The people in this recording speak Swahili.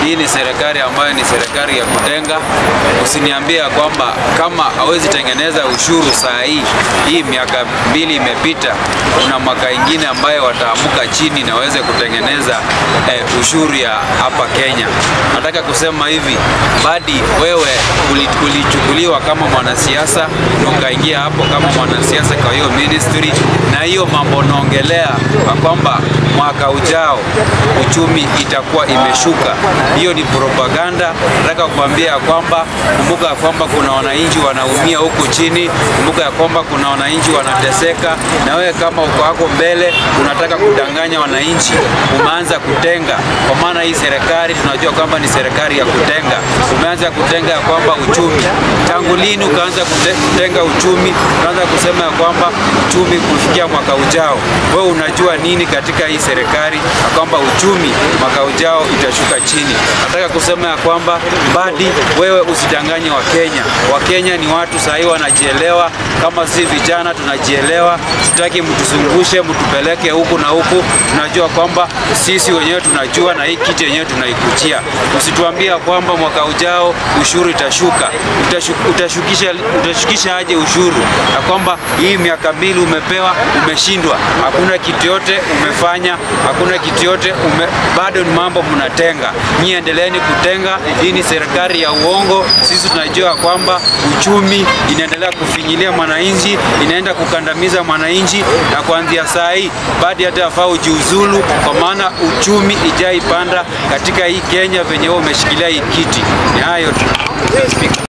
hii ni serikali ambayo ni serikali ya kutenga. Usiniambia kwamba kama hawezi tengeneza ushuru saa hii miaka 2 imepita, kuna mwaka ingine ambayo wataamuka chini na waweze kutengeneza ushuru ya hapa Kenya. Nataka kusema hivi, Badi, wewe ulichukuliwa kama mwanasiasa, ukaingia hapo kama mwanasiasa kwa hiyo ministry, na hiyo mambo naongelea kwamba mwaka ujao uchumi itakuwa imeshuka, hiyo ni propaganda. Nataka kuambia kwamba kumbuka kwamba kuna wananchi wanaumia huko chini, kumbuka kwamba kuna wananchi wanateseka, na wewe kama uko hapo mbele unataka kudanganya wananchi, umeanza kutenga. Kwa maana hii serikali tunajua kwamba ni serikali ya kutenga. Umeanza kutenga kwamba uchumi. Tangu lini ukaanza kutenga uchumi? Unaanza kusema kwamba uchumi kufikia mwaka ujao. Wewe unajua nini katika hii serikali kwamba uchumi mwaka ujao itashuka chini? Nataka kusema kwamba Badi, wewe usidanganye Wakenya. Wakenya ni watu sahi wanajielewa, kama si vijana tunajielewa. Tutaki mtuzungushe, mtupeleke huku na huku. Tunajua kwamba sisi wenyewe tunajua, na hii kiti yenyewe tunaikuchia. Usituambia kwamba mwaka ujao ushuru itashuka. Utashukisha aje ushuru? Na kwamba hii miaka 2 umepewa, umeshindwa. Hakuna kitu yote umefanya, hakuna kitu yote bado ni mambo mnatenga. Nyinyi endeleeni kutenga. Hii ni serikali ya uongo. Sisi tunajua kwamba uchumi inaendelea kufinyilia mwananchi, inaenda kukandamiza mwananchi, na kuanzia saa hii Badi hata afaa ujiuzulu, kwa maana uchumi ijaipanda katika hii Kenya venye wewe umeshikilia hii kiti. Ni hayo tu.